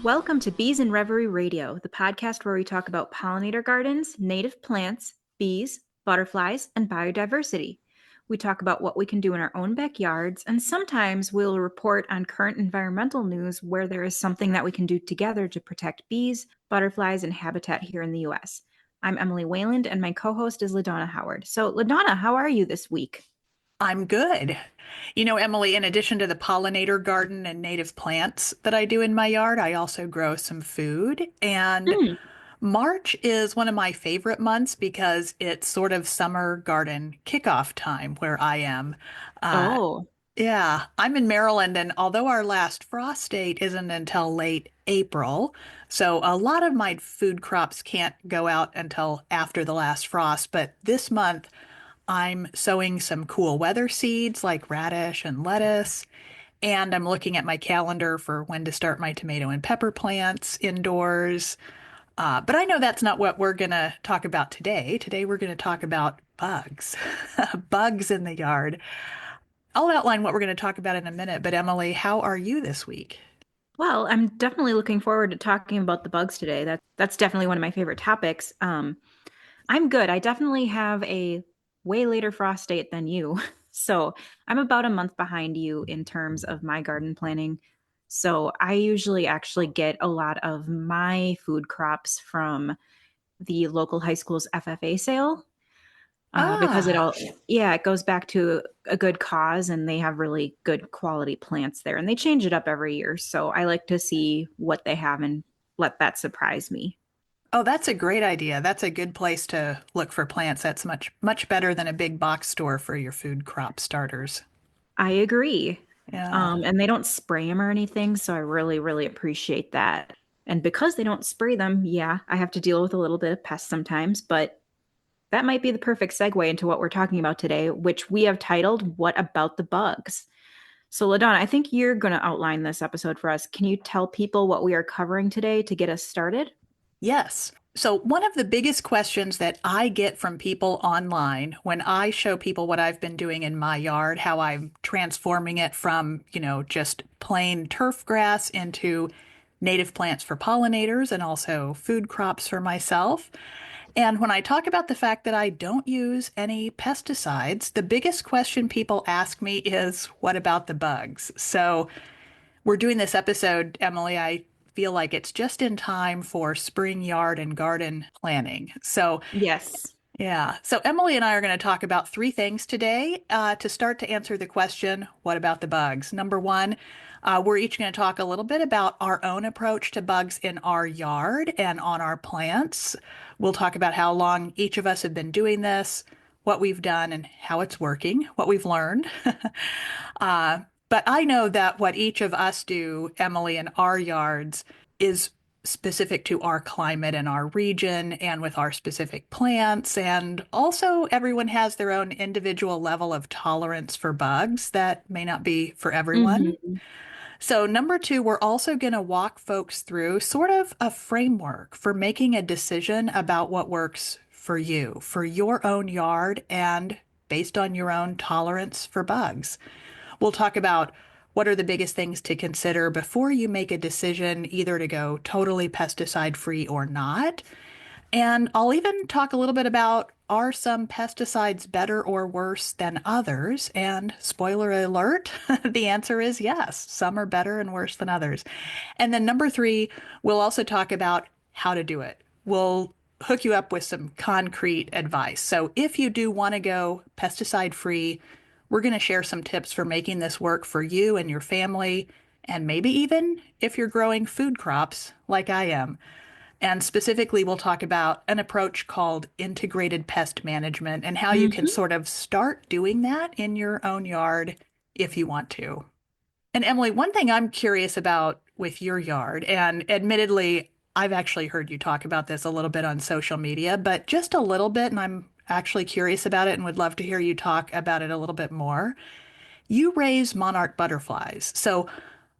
Welcome to Bees and Reverie Radio, the podcast where we talk about pollinator gardens, native plants, bees, butterflies, and biodiversity. We talk about what we can do in our own backyards, and sometimes we'll report on current environmental news where there is something that we can do together to protect bees, butterflies, and habitat here in the U.S. I'm Emily Wayland, and my co host is LaDawna Howard. So, LaDawna, how are you this week? I'm good. Emily, in addition to the pollinator garden and native plants that I do in my yard, I also grow some food. And Hmm. March is one of my favorite months because it's sort of summer garden kickoff time where I am. Uh, Oh, yeah, I'm in Maryland, and although our last frost date isn't until late April, so a lot of my food crops can't go out until after the last frost, but this month, I'm sowing some cool weather seeds like radish and lettuce, and I'm looking at my calendar for when to start my tomato and pepper plants indoors. But I know that's not what we're going to talk about today. Today, we're going to talk about bugs, bugs in the yard. I'll outline what we're going to talk about in a minute. But Emily, how are you this week? well, I'm definitely looking forward to talking about the bugs today. That's definitely one of my favorite topics. I'm good. I definitely have a way later frost date than you. So I'm about a month behind you in terms of my garden planning. So I usually actually get a lot of my food crops from the local high school's FFA sale because Ah, yeah, it goes back to a good cause and they have really good quality plants there and they change it up every year. So I like to see what they have and let that surprise me. oh, that's a great idea. That's a good place to look for plants. That's much better than a big box store for your food crop starters. I agree. Yeah. And they don't spray them or anything, so I really, really appreciate that. And because they don't spray them, yeah, I have to deal with a little bit of pests sometimes, but that might be the perfect segue into what we're talking about today, which we have titled What About the Bugs? So, LaDonna, I think you're going to outline this episode for us. Can you tell people what we are covering today to get us started? Yes. So, one of the biggest questions that I get from people online when I show people what I've been doing in my yard, how I'm transforming it from, just plain turf grass into native plants for pollinators and also food crops for myself. And when I talk about the fact that I don't use any pesticides, the biggest question people ask me is, what about the bugs? So, we're doing this episode, Emily. I feel like it's just in time for spring yard and garden planning. So, Yes. yeah. So, Emily and I are going to talk about three things today to start to answer the question, what about the bugs? Number one, we're each going to talk a little bit about our own approach to bugs in our yard and on our plants. We'll talk about how long each of us have been doing this, what we've done, and how it's working, what we've learned. Uh, but I know that what each of us do, Emily, in our yards is specific to our climate and our region and with our specific plants. And also, everyone has their own individual level of tolerance for bugs that may not be for everyone. Hmm. So, number two, we're also going to walk folks through sort of a framework for making a decision about what works for you, for your own yard, and based on your own tolerance for bugs. We'll talk about what are the biggest things to consider before you make a decision either to go totally pesticide free or not. And I'll even talk a little bit about are some pesticides better or worse than others? And spoiler alert, the answer is yes. Some are better and worse than others. And then number three, we'll also talk about how to do it. We'll hook you up with some concrete advice. So if you do want to go pesticide free, we're going to share some tips for making this work for you and your family, and maybe even if you're growing food crops like I am. And specifically, we'll talk about an approach called integrated pest management and how you can Hmm. sort of start doing that in your own yard if you want to. And Emily, one thing I'm curious about with your yard, and admittedly, I've actually heard you talk about this a little bit on social media, but just a little bit, and I'm actually curious about it and would love to hear you talk about it a little bit more. You raise monarch butterflies. So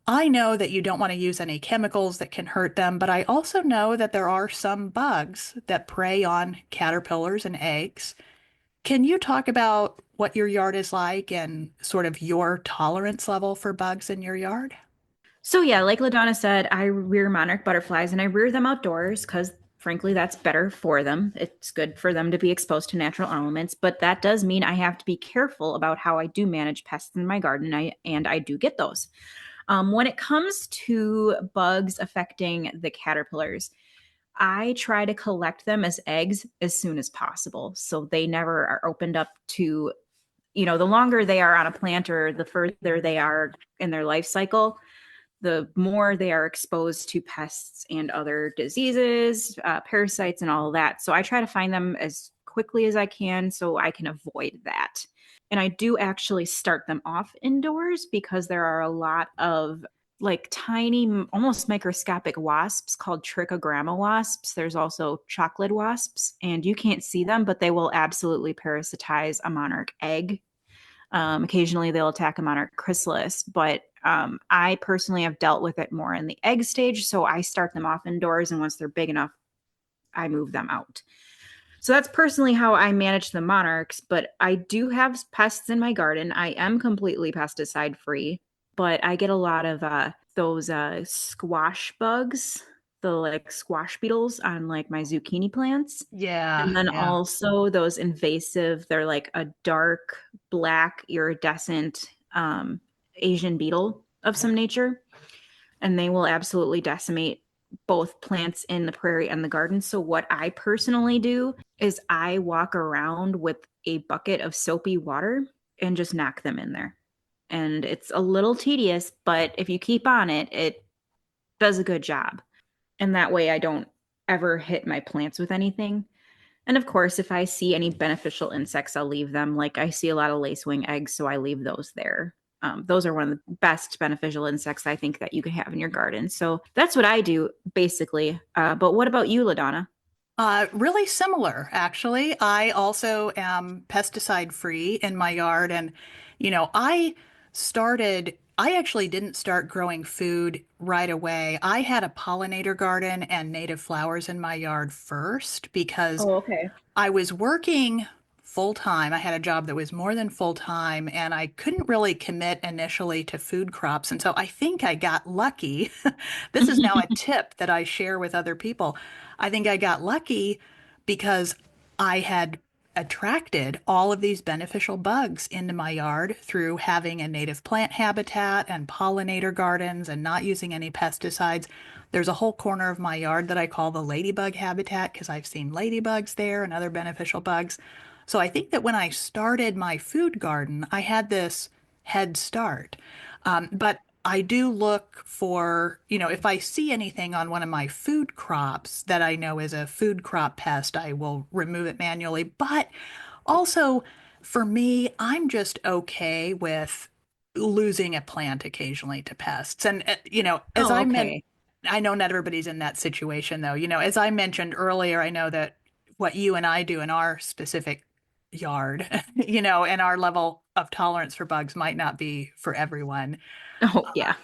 I know that you don't want to use any chemicals that can hurt them, but I also know that there are some bugs that prey on caterpillars and eggs. Can you talk about what your yard is like and sort of your tolerance level for bugs in your yard? So yeah, like LaDawna said, I rear monarch butterflies and I rear them outdoors because frankly that's better for them. It's good for them to be exposed to natural elements, but that does mean I have to be careful about how I do manage pests in my garden. And I do get those. When it comes to bugs affecting the caterpillars, I try to collect them as eggs as soon as possible. So they never are opened up to, the longer they are on a plant or the further they are in their life cycle, the more they are exposed to pests and other diseases, parasites, and all of that. So I try to find them as quickly as I can so I can avoid that. And I do actually start them off indoors because there are a lot of like tiny, almost microscopic wasps called trichogramma wasps. There's also chocolate wasps, and you can't see them, but they will absolutely parasitize a monarch egg. Occasionally, they'll attack a monarch chrysalis, but I personally have dealt with it more in the egg stage. So I start them off indoors, and once they're big enough, I move them out. So that's personally how I manage the monarchs. But I do have pests in my garden. I am completely pesticide free, but I get a lot of those squash bugs, the like squash beetles on like my zucchini plants. Yeah, And then yeah. also those invasive, they're like a dark black iridescent Asian beetle of some nature. And they will absolutely decimate both plants in the prairie and the garden. So, what I personally do is I walk around with a bucket of soapy water and just knock them in there. And it's a little tedious, but if you keep on it, it does a good job. And that way I don't ever hit my plants with anything. And of course, if I see any beneficial insects, I'll leave them. Like I see a lot of lacewing eggs, so I leave those there. Those are one of the best beneficial insects I think that you can have in your garden. So that's what I do basically. But what about you, LaDawna? Really similar, actually. I also am pesticide free in my yard. And, I actually didn't start growing food right away. I had a pollinator garden and native flowers in my yard first because Oh, okay. I was working full time. I had a job that was more than full time, and I couldn't really commit initially to food crops. And so I think I got lucky. This is now a tip that I share with other people. I think I got lucky because I had attracted all of these beneficial bugs into my yard through having a native plant habitat and pollinator gardens and not using any pesticides. There's a whole corner of my yard that I call the ladybug habitat because I've seen ladybugs there and other beneficial bugs. So I think that when I started my food garden, I had this head start. But I do look for, if I see anything on one of my food crops that I know is a food crop pest, I will remove it manually. But also, for me, I'm just okay with losing a plant occasionally to pests. And, as Oh, I meant, okay. I know not everybody's in that situation though. As I mentioned earlier, I know that what you and I do in our specific yard, and our level of tolerance for bugs might not be for everyone. Oh, yeah.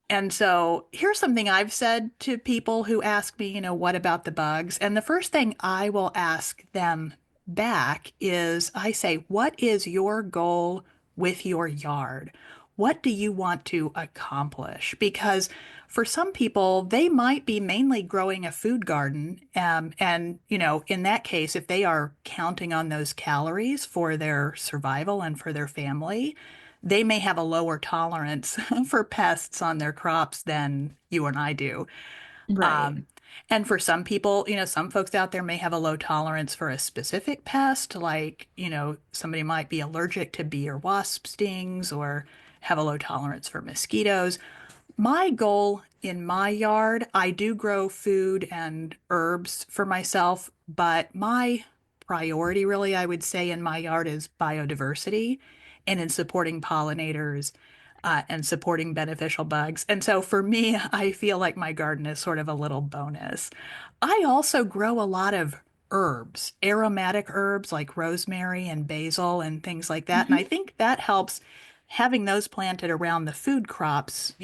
And so here's something I've said to people who ask me, what about the bugs? And the first thing I will ask them back is I say, what is your goal with your yard? What do you want to accomplish? Because for some people, they might be mainly growing a food garden. And, in that case, if they are counting on those calories for their survival and for their family, they may have a lower tolerance for pests on their crops than you and I do. Right. Um, and for some people, some folks out there may have a low tolerance for a specific pest, like, somebody might be allergic to bee or wasp stings or have a low tolerance for mosquitoes. My goal in my yard, I do grow food and herbs for myself, but my priority really, I would say, in my yard is biodiversity and in supporting pollinators and supporting beneficial bugs. And so for me, I feel like my garden is sort of a little bonus. I also grow a lot of herbs, aromatic herbs like rosemary and basil and things like that. And I Mhm. think that helps having those planted around the food crops,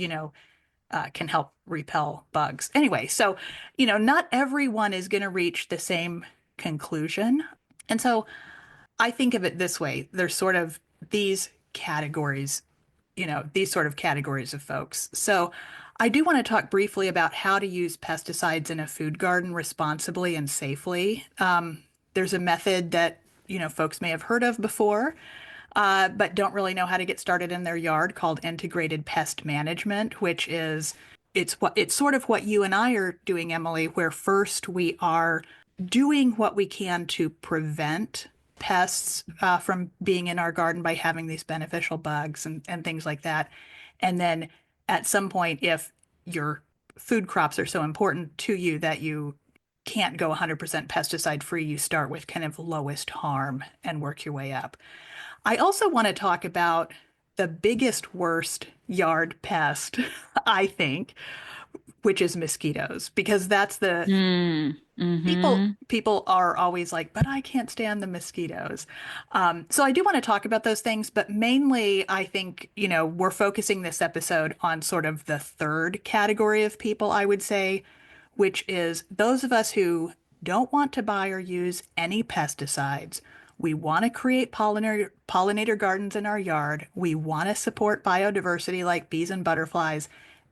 can help repel bugs. Anyway, so, not everyone is going to reach the same conclusion. And so I think of it this way. There's sort of these categories, these sort of categories of folks. So I do want to talk briefly about how to use pesticides in a food garden responsibly and safely. There's a method that, folks may have heard of before, but don't really know how to get started in their yard called integrated pest management, which is it's sort of what you and I are doing, Emily, where first we are doing what we can to prevent pests from being in our garden by having these beneficial bugs and things like that. And then at some point, if your food crops are so important to you that you can't go 100% pesticide free, you start with kind of lowest harm and work your way up. I also want to talk about the biggest, worst yard pest, I think, which is mosquitoes, because that's the Mm-hmm. people are always like, but I can't stand the mosquitoes. So I do want to talk about those things, but mainly I think, we're focusing this episode on sort of the third category of people, I would say, which is those of us who don't want to buy or use any pesticides. We want to create pollinator gardens in our yard. We want to support biodiversity like bees and butterflies.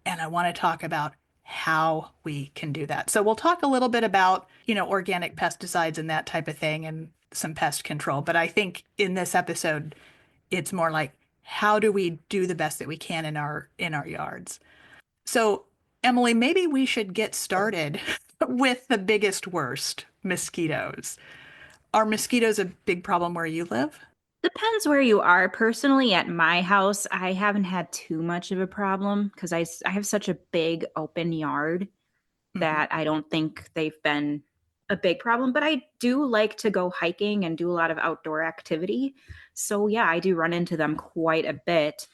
And I want to talk about how we can do that. So we'll talk a little bit about, organic pesticides and that type of thing and some pest control. But I think in this episode, it's more like how do we do the best that we can in our yards. So, Emily, maybe we should get started with the biggest worst, mosquitoes. Are mosquitoes a big problem where you live? Depends where you are. Personally, at my house, I haven't had too much of a problem because I have such a big open yard Hmm. that I don't think they've been a big problem. But I do like to go hiking and do a lot of outdoor activity. So yeah, I do run into them quite a bit.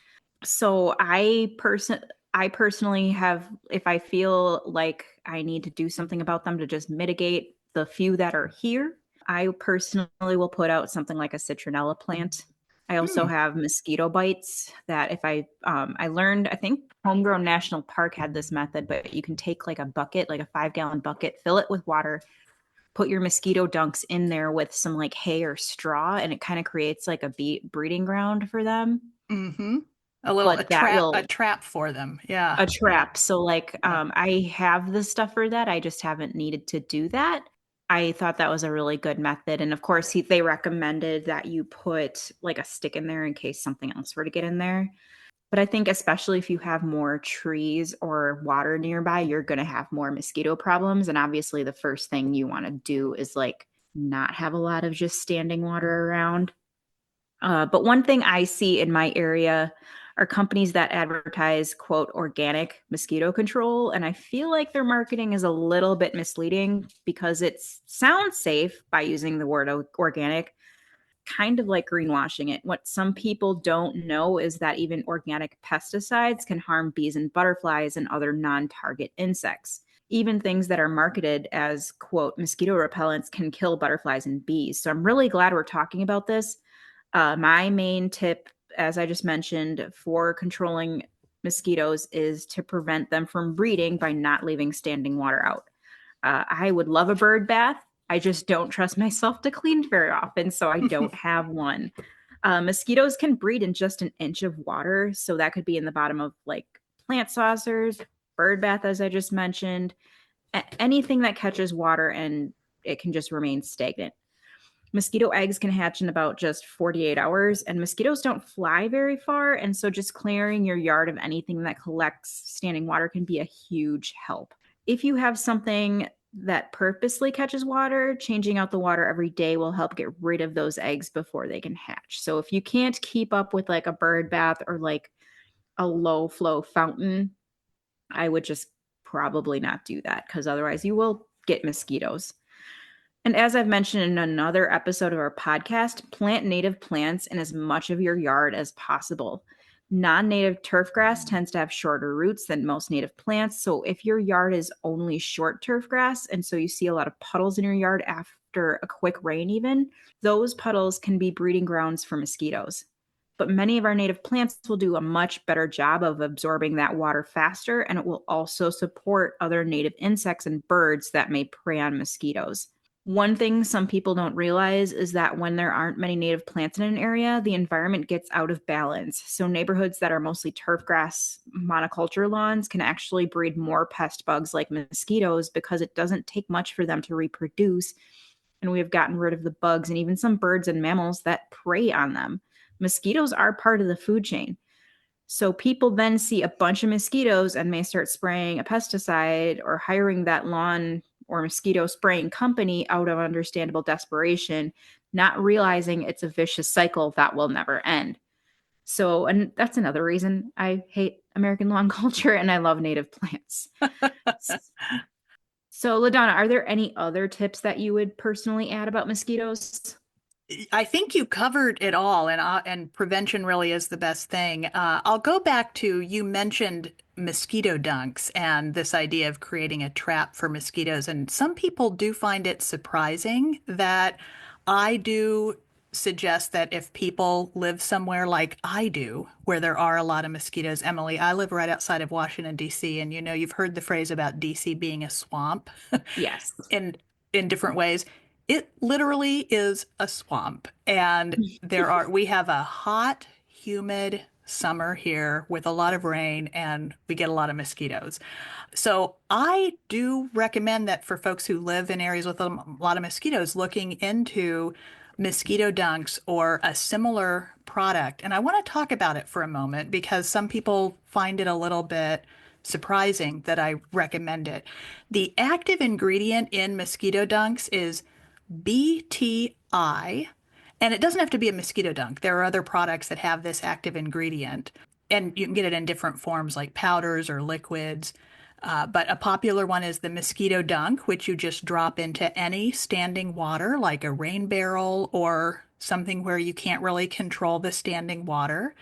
So I personally have, if I feel like I need to do something about them to just mitigate the few that are here, I personally will put out something like a citronella plant. I also Hmm. have mosquito bites that if I learned, I think Homegrown National Park had this method, but you can take like a bucket, like a 5 gallon bucket, fill it with water, put your mosquito dunks in there with some like hay or straw, and it kind of creates like a breeding ground for them. Hmm. A But that trap, a will trap for them. Yeah. a Yeah. trap. So like Yeah. I have the stuff for that. I just haven't needed to do that. I thought that was a really good method. And of course, they recommended that you put like a stick in there in case something else were to get in there. But I think especially if you have more trees or water nearby, you're going to have more mosquito problems. And obviously, the first thing you want to do is like not have a lot of just standing water around. But one thing I see in my area are companies that advertise, quote, organic mosquito control. And I feel like their marketing is a little bit misleading because it sounds safe by using the word organic, kind of like greenwashing it. What some people don't know is that even organic pesticides can harm bees and butterflies and other non target insects. Even things that are marketed as, quote, mosquito repellents can kill butterflies and bees. So I'm really glad we're talking about this. My main tip, as I just mentioned, for controlling mosquitoes is to prevent them from breeding by not leaving standing water out. I would love a bird bath. I just don't trust myself to clean very often, so I don't have one. Mosquitoes can breed in just an inch of water, so that could be in the bottom of like plant saucers, bird bath, as I just mentioned, anything that catches water and it can just remain stagnant. Mosquito eggs can hatch in about just 48 hours, and mosquitoes don't fly very far. And so, just clearing your yard of anything that collects standing water can be a huge help. If you have something that purposely catches water, changing out the water every day will help get rid of those eggs before they can hatch. So, if you can't keep up with like a bird bath or like a low flow fountain, I would just probably not do that because otherwise you will get mosquitoes. And as I've mentioned in another episode of our podcast, plant native plants in as much of your yard as possible. Non native turf grass tends to have shorter roots than most native plants. So if your yard is only short turf grass, and so you see a lot of puddles in your yard after a quick rain, even, those puddles can be breeding grounds for mosquitoes. But many of our native plants will do a much better job of absorbing that water faster, and it will also support other native insects and birds that may prey on mosquitoes. One thing some people don't realize is that when there aren't many native plants in an area, the environment gets out of balance. So, neighborhoods that are mostly turf grass monoculture lawns can actually breed more pest bugs like mosquitoes because it doesn't take much for them to reproduce. And we have gotten rid of the bugs and even some birds and mammals that prey on them. Mosquitoes are part of the food chain. So people then see a bunch of mosquitoes and may start spraying a pesticide or hiring that lawn or mosquito spraying company out of understandable desperation, not realizing it's a vicious cycle that will never end. So, and that's another reason I hate American lawn culture and I love native plants. So, LaDawna, are there any other tips that you would personally add about mosquitoes? I think you covered it all, and prevention really is the best thing. I'll go back to you mentioned mosquito dunks and this idea of creating a trap for mosquitoes. And some people do find it surprising that I do suggest that if people live somewhere like I do, where there are a lot of mosquitoes, Emily, I live right outside of Washington, D.C., and you've heard the phrase about D.C. being a swamp. Yes. in in different ways. It literally is a swamp. And we have a hot, humid summer here with a lot of rain and we get a lot of mosquitoes. So I do recommend that for folks who live in areas with a lot of mosquitoes, looking into mosquito dunks or a similar product. And I want to talk about it for a moment because some people find it a little bit surprising that I recommend it. The active ingredient in mosquito dunks is BTI, and it doesn't have to be a mosquito dunk. There are other products that have this active ingredient, and you can get it in different forms like powders or liquids. But a popular one is the mosquito dunk, which you just drop into any standing water, like a rain barrel or something where you can't really control the standing water.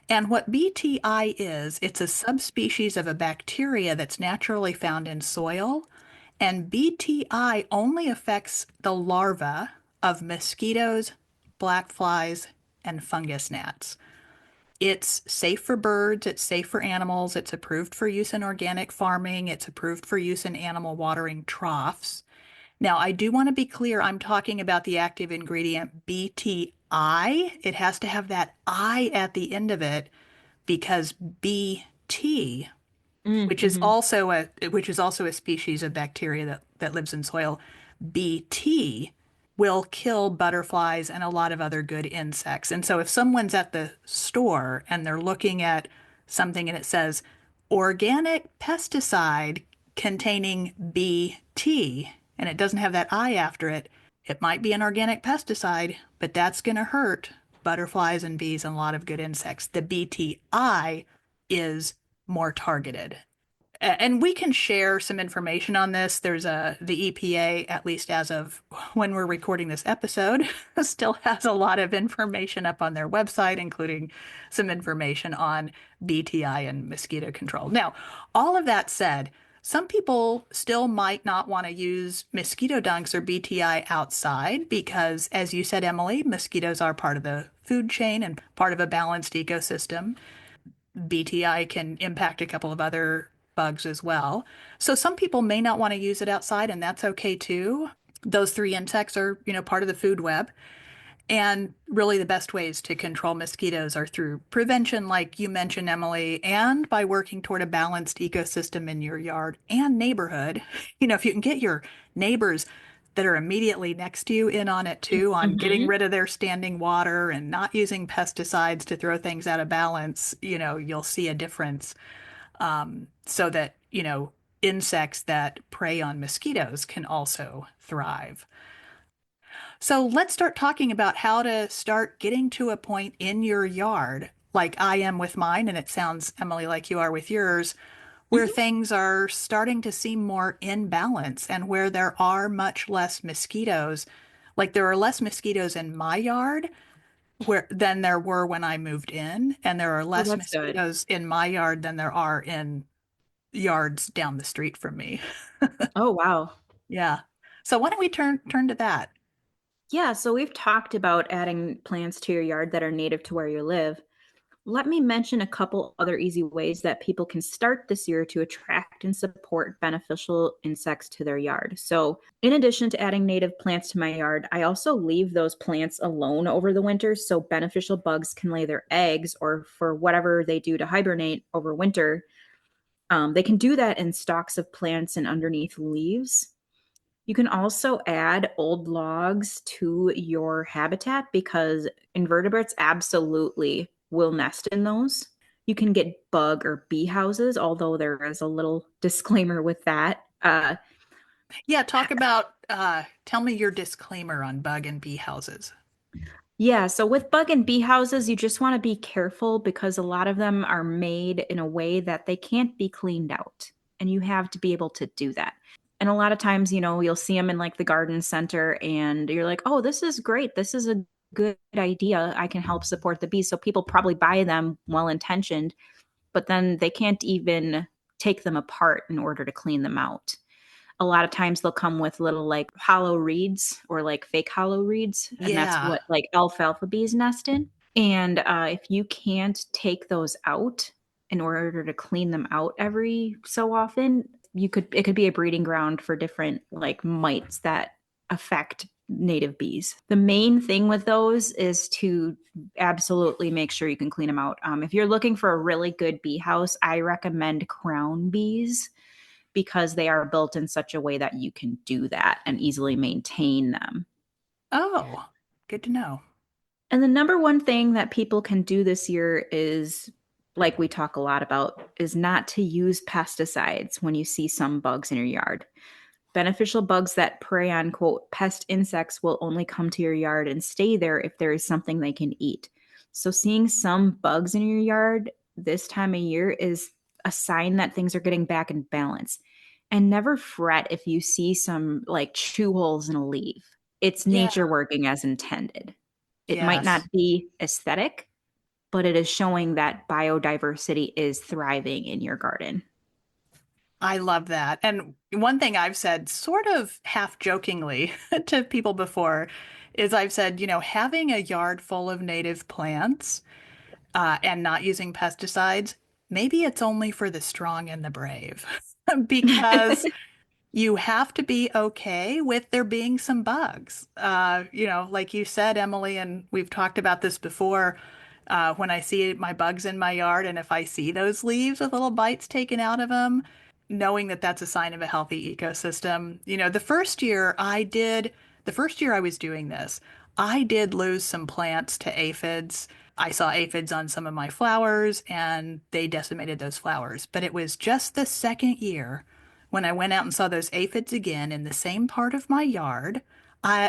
And what BTI is, it's a subspecies of a bacteria that's naturally found in soil. And BTI only affects the larvae of mosquitoes, black flies, and fungus gnats. It's safe for birds, it's safe for animals, it's approved for use in organic farming, it's approved for use in animal watering troughs. Now, I do want to be clear, I'm talking about the active ingredient BTI. It has to have that I at the end of it because BT, Mm-hmm. which is also a species of bacteria that lives in soil, BT will kill butterflies and a lot of other good insects. And so if someone's at the store and they're looking at something and it says organic pesticide containing BT and it doesn't have that I after it, it might be an organic pesticide, but that's going to hurt butterflies and bees and a lot of good insects. The BTI is more targeted. And we can share some information on this. The EPA, at least as of when we're recording this episode, still has a lot of information up on their website, including some information on BTI and mosquito control. Now, all of that said, some people still might not want to use mosquito dunks or BTI outside because, as you said, Emily, mosquitoes are part of the food chain and part of a balanced ecosystem. BTI can impact a couple of other bugs as well. So some people may not want to use it outside, and that's okay too. Those three insects are, part of the food web. And really, the best ways to control mosquitoes are through prevention, like you mentioned, Emily, and by working toward a balanced ecosystem in your yard and neighborhood. If you can get your neighbors that are immediately next to you in on it too, on getting Mm-hmm. rid of their standing water and not using pesticides to throw things out of balance, you'll see a difference. So that, insects that prey on mosquitoes can also thrive. So let's start talking about how to start getting to a point in your yard, like I am with mine, and it sounds, Emily, like you are with yours, where Mm-hmm. things are starting to seem more in balance and where there are much less mosquitoes. Like there are less mosquitoes in my yard where than there were when I moved in, and there are Oh, less that's good. mosquitoes in my yard than there are in yards down the street from me. Oh, wow. Yeah. So why don't we turn to that? Yeah, so we've talked about adding plants to your yard that are native to where you live. Let me mention a couple other easy ways that people can start this year to attract attract and support beneficial insects to their yard. So, in addition to adding native plants to my yard, I also leave those plants alone over the winter so beneficial bugs can lay their eggs or for whatever they do to hibernate over winter. They can do that in stalks of plants and underneath leaves. You can also add old logs to your habitat because invertebrates absolutely will nest in those. You can get bug or bee houses, although there is a little disclaimer with that. Yeah, talk about, tell me your disclaimer on bug and bee houses. Yeah, so with bug and bee houses, you just want to be careful because a lot of them are made in a way that they can't be cleaned out, and you have to be able to do that. And a lot of times, you'll see them in like the garden center, and you're like, oh, this is great. This is a good idea. I can help support the bees. So people probably buy them well intentioned, but then they can't even take them apart in order to clean them out. A lot of times they'll come with little like hollow reeds or like fake hollow reeds, and that's Yeah. what like alfalfa bees nest in. And if you can't take those out in order to clean them out every so often, it could be a breeding ground for different like mites that affect native bees. The main thing with those is to absolutely make sure you can clean them out. If you're looking for a really good bee house, I recommend crown bees because they are built in such a way that you can do that and easily maintain them. Oh, good to know. And the number one thing that people can do this year is, like we talk a lot about, is not to use pesticides when you see some bugs in your yard. Beneficial bugs that prey on, quote, pest insects will only come to your yard and stay there if there is something they can eat. So, seeing some bugs in your yard this time of year is a sign that things are getting back in balance. And never fret if you see some like chew holes in a leaf. It's Yeah. nature working as intended. It might Yes. not be aesthetic, but it is showing that biodiversity is thriving in your garden. I love that. And one thing I've said, sort of half jokingly to people before, is I've said, having a yard full of native plants and not using pesticides, maybe it's only for the strong and the brave. Because you have to be okay with there being some bugs. Like you said, Emily, and we've talked about this before. When I see my bugs in my yard, and if I see those leaves with little bites taken out of them, knowing that that's a sign of a healthy ecosystem. The first year I was doing this, I did lose some plants to aphids. I saw aphids on some of my flowers, and they decimated those flowers. But it was just the second year when I went out and saw those aphids again in the same part of my yard.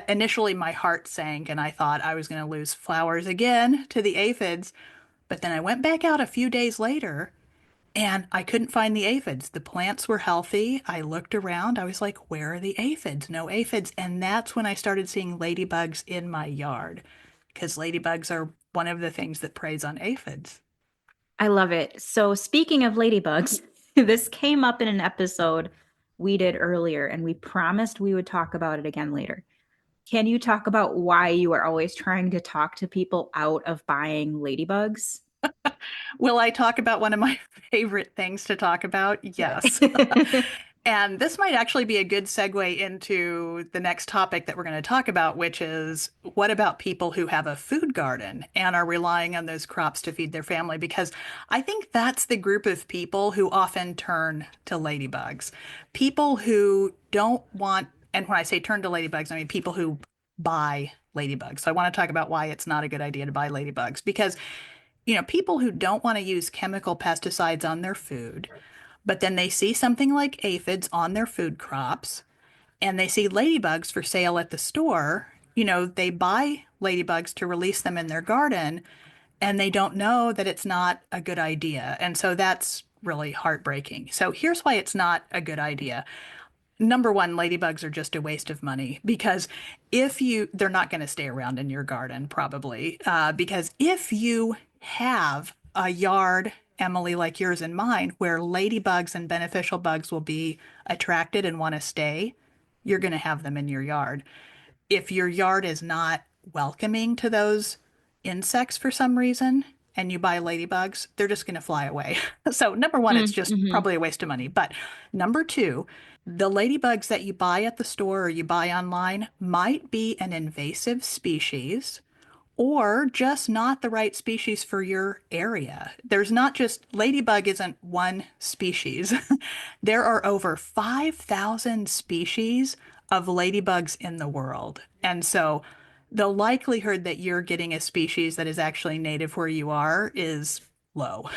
Initially, my heart sank and I thought I was going to lose flowers again to the aphids. But then I went back out a few days later and I couldn't find the aphids. The plants were healthy. I looked around. I was like, where are the aphids? No aphids. And that's when I started seeing ladybugs in my yard because ladybugs are one of the things that preys on aphids. I love it. So, speaking of ladybugs, this came up in an episode we did earlier, and we promised we would talk about it again later. Can you talk about why you are always trying to talk to people out of buying ladybugs? Will I talk about one of my favorite things to talk about? Yes. And this might actually be a good segue into the next topic that we're going to talk about, which is what about people who have a food garden and are relying on those crops to feed their family? Because I think that's the group of people who often turn to ladybugs. People who don't want, and when I say turn to ladybugs, I mean people who buy ladybugs. So I want to talk about why it's not a good idea to buy ladybugs because people who don't want to use chemical pesticides on their food, but then they see something like aphids on their food crops and they see ladybugs for sale at the store, they buy ladybugs to release them in their garden and they don't know that it's not a good idea. And so that's really heartbreaking. So here's why it's not a good idea. Number one, ladybugs are just a waste of money because they're not going to stay around in your garden probably. Because if you have a yard, Emily, like yours and mine, where ladybugs and beneficial bugs will be attracted and want to stay, you're going to have them in your yard. If your yard is not welcoming to those insects for some reason, and you buy ladybugs, they're just going to fly away. So, number one, it's just Mm-hmm. probably a waste of money. But number two, the ladybugs that you buy at the store or you buy online might be an invasive species or just not the right species for your area. There's not just ladybug isn't one species. There are over 5,000 species of ladybugs in the world. And so the likelihood that you're getting a species that is actually native where you are is low.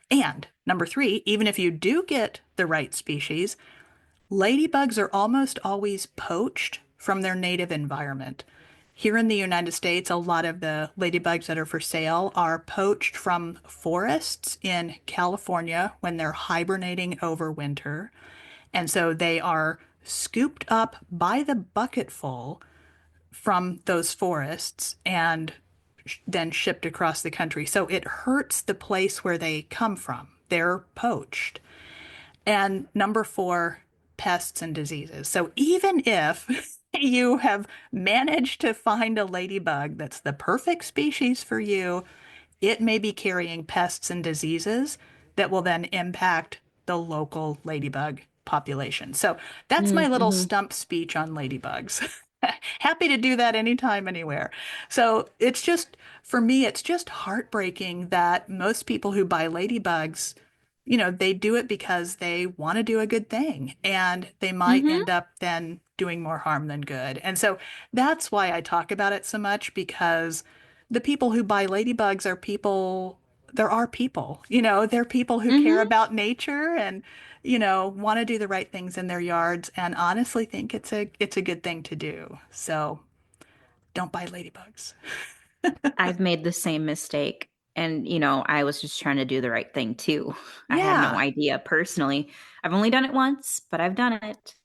And number three, even if you do get the right species, ladybugs are almost always poached from their native environment. Here in the United States, a lot of the ladybugs that are for sale are poached from forests in California when they're hibernating over winter. And so they are scooped up by the bucketful from those forests and then shipped across the country. So it hurts the place where they come from. They're poached. And number four, pests and diseases. So even if you have managed to find a ladybug that's the perfect species for you, it may be carrying pests and diseases that will then impact the local ladybug population. So that's my little Mm-hmm. stump speech on ladybugs. Happy to do that anytime, anywhere. So it's just, for me, it's just heartbreaking that most people who buy ladybugs, they do it because they want to do a good thing and they might Mm-hmm. end up then doing more harm than good. And so that's why I talk about it so much because the people who buy ladybugs are people, there are people, they're people who care Mm-hmm. about nature and, want to do the right things in their yards and honestly think it's a good thing to do. So don't buy ladybugs. I've made the same mistake. And, I was just trying to do the right thing too. I had no Yeah. idea personally. I've only done it once, but I've done it.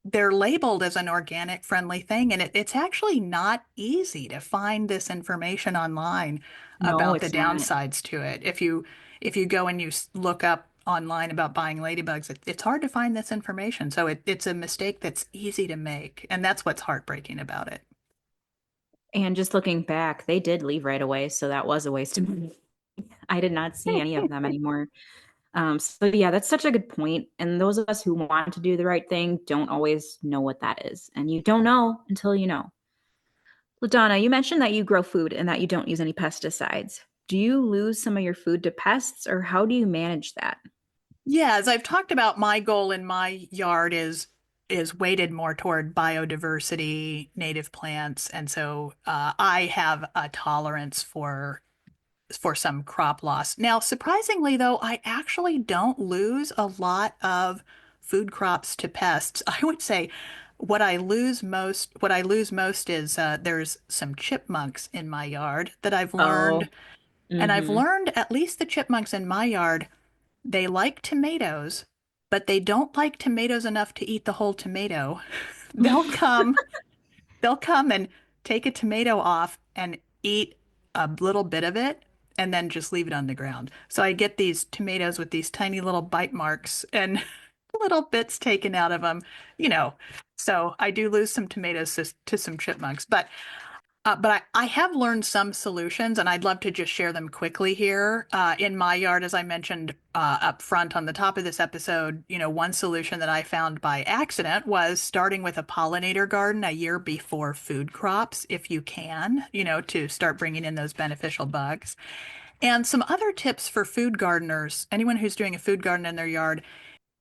They're labeled as an organic friendly thing, and it's actually not easy to find this information online No, about the it's not. downsides to it. If you go and you look up online about buying ladybugs, it's hard to find this information. So it's a mistake that's easy to make, and that's what's heartbreaking about it. And just looking back, they did leave right away. So that was a waste of money. I did not see any of them anymore. So yeah, that's such a good point. And those of us who want to do the right thing don't always know what that is. And you don't know until you know. LaDawna, you mentioned that you grow food and that you don't use any pesticides. Do you lose some of your food to pests or how do you manage that? Yeah, as I've talked about, my goal in my yard is weighted more toward biodiversity, native plants, and so I have a tolerance for some crop loss. Now, surprisingly though, I actually don't lose a lot of food crops to pests. I would say what I lose most is there's some chipmunks in my yard that I've learned, Oh, and I've mm-hmm. learned at least the chipmunks in my yard, they like tomatoes, but they don't like tomatoes enough to eat the whole tomato. They'll come They'll come and take a tomato off and eat a little bit of it and then just leave it on the ground. So I get these tomatoes with these tiny little bite marks and little bits taken out of them, you know. So I do lose some tomatoes to some chipmunks, but I have learned some solutions, and I'd love to just share them quickly here. In my yard, as I mentioned up front on the top of this episode, one solution that I found by accident was starting with a pollinator garden a year before food crops, if you can, to start bringing in those beneficial bugs. And some other tips for food gardeners, anyone who's doing a food garden in their yard.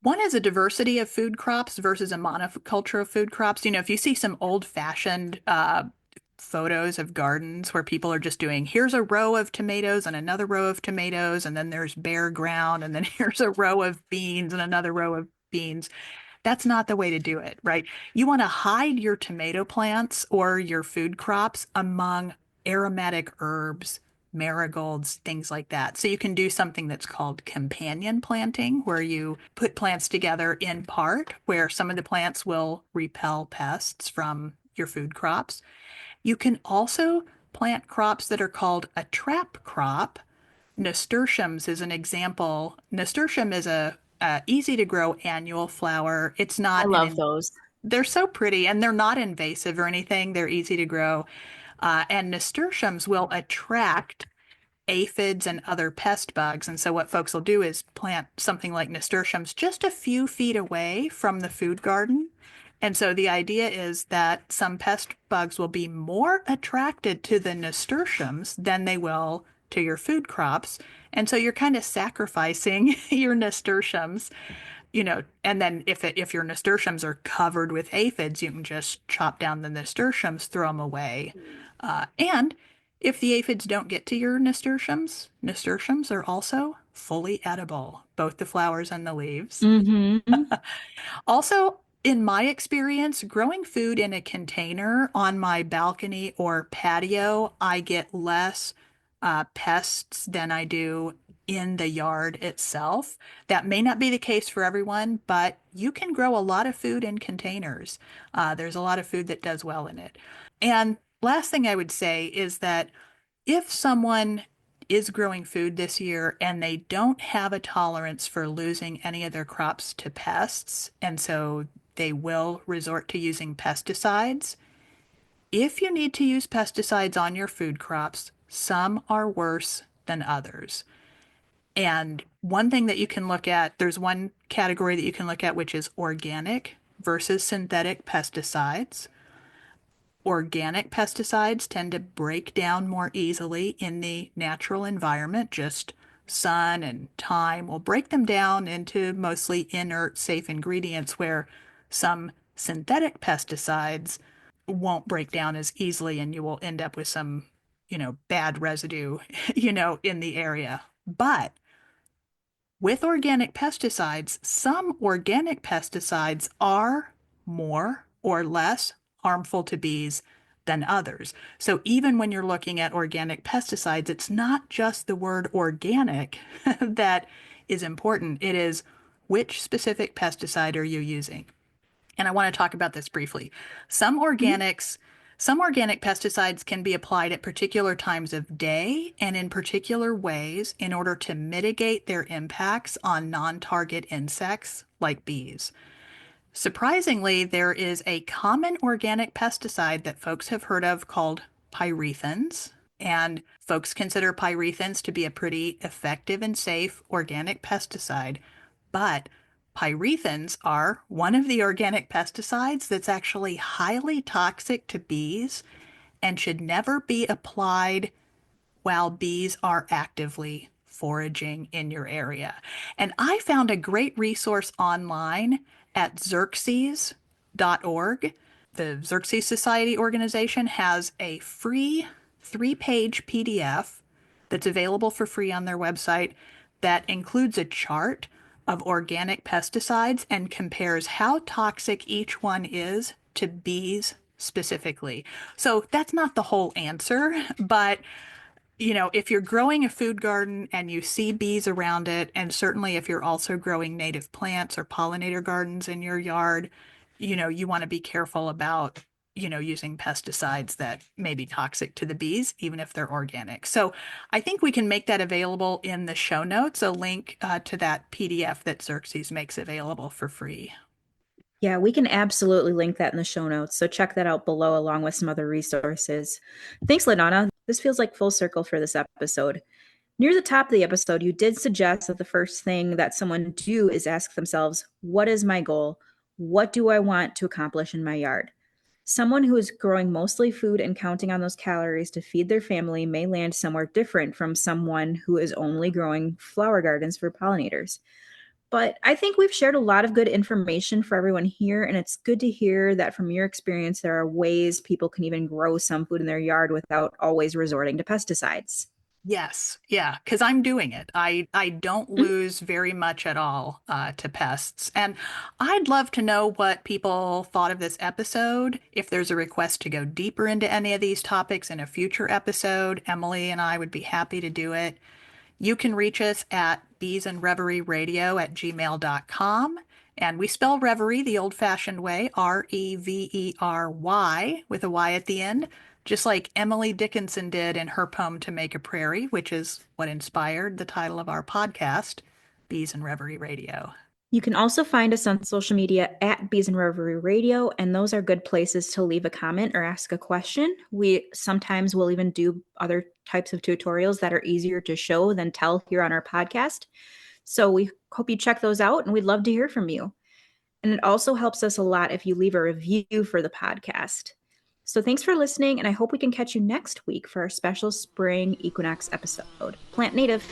One is a diversity of food crops versus a monoculture of food crops. If you see some old-fashioned photos of gardens where people are just doing, here's a row of tomatoes and another row of tomatoes, and then there's bare ground, and then here's a row of beans and another row of beans. That's not the way to do it, right? You want to hide your tomato plants or your food crops among aromatic herbs, marigolds, things like that. So you can do something that's called companion planting, where you put plants together in part, where some of the plants will repel pests from your food crops. You can also plant crops that are called a trap crop. Nasturtiums is an example. Nasturtium is a easy to grow annual flower. It's I not love those. they're so pretty and they're not invasive or anything. They're easy to grow. And nasturtiums will attract aphids and other pest bugs. And so what folks will do is plant something like nasturtiums just a few feet away from the food garden. And so the idea is that some pest bugs will be more attracted to the nasturtiums than they will to your food crops. And so you're kind of sacrificing your nasturtiums, and then if your nasturtiums are covered with aphids, you can just chop down the nasturtiums, throw them away. And if the aphids don't get to your nasturtiums, nasturtiums are also fully edible, both the flowers and the leaves. Mm-hmm. Also, in my experience, growing food in a container on my balcony or patio, I get less pests than I do in the yard itself. That may not be the case for everyone, but you can grow a lot of food in containers. There's a lot of food that does well in it. And last thing I would say is that if someone is growing food this year and they don't have a tolerance for losing any of their crops to pests, and so they will resort to using pesticides, if you need to use pesticides on your food crops, some are worse than others. And one thing that you can look at, there's one category that you can look at, which is organic versus synthetic pesticides. Organic pesticides tend to break down more easily in the natural environment. Just sun and time will break them down into mostly inert, safe ingredients, where some synthetic pesticides won't break down as easily, and you will end up with some, bad residue, in the area. But with organic pesticides, some organic pesticides are more or less harmful to bees than others. So even when you're looking at organic pesticides, it's not just the word organic that is important. It is which specific pesticide are you using? And I want to talk about this briefly. Some organics, some organic pesticides can be applied at particular times of day and in particular ways in order to mitigate their impacts on non-target insects like bees. Surprisingly, there is a common organic pesticide that folks have heard of called pyrethins, and folks consider pyrethins to be a pretty effective and safe organic pesticide. But pyrethins are one of the organic pesticides that's actually highly toxic to bees and should never be applied while bees are actively foraging in your area. And I found a great resource online at Xerces.org. The Xerces Society organization has a free 3-page PDF that's available for free on their website that includes a chart of organic pesticides and compares how toxic each one is to bees specifically. So that's not the whole answer, but if you're growing a food garden and you see bees around it, and certainly if you're also growing native plants or pollinator gardens in your yard, you want to be careful about, using pesticides that may be toxic to the bees, even if they're organic. So I think we can make that available in the show notes, a link to that PDF that Xerces makes available for free. Yeah, we can absolutely link that in the show notes. So check that out below along with some other resources. Thanks, LaDawna. This feels like full circle for this episode. Near the top of the episode, you did suggest that the first thing that someone do is ask themselves, what is my goal? What do I want to accomplish in my yard? Someone who is growing mostly food and counting on those calories to feed their family may land somewhere different from someone who is only growing flower gardens for pollinators. But I think we've shared a lot of good information for everyone here, and it's good to hear that from your experience, there are ways people can even grow some food in their yard without always resorting to pesticides. Yes, yeah, because I'm doing it. I don't lose very much at all to pests, and I'd love to know what people thought of this episode. If there's a request to go deeper into any of these topics in a future episode, Emily and I would be happy to do it. You can reach us at beesandreveryradio@gmail.com. And we spell reverie the old-fashioned way, Revery, with a Y at the end, just like Emily Dickinson did in her poem To Make a Prairie, which is what inspired the title of our podcast, Bees and Reverie Radio. You can also find us on social media at Bees and Reverie Radio, and those are good places to leave a comment or ask a question. We sometimes will even do other types of tutorials that are easier to show than tell here on our podcast. So we hope you check those out, and we'd love to hear from you. And it also helps us a lot if you leave a review for the podcast. So thanks for listening, and I hope we can catch you next week for our special spring equinox episode. Plant native.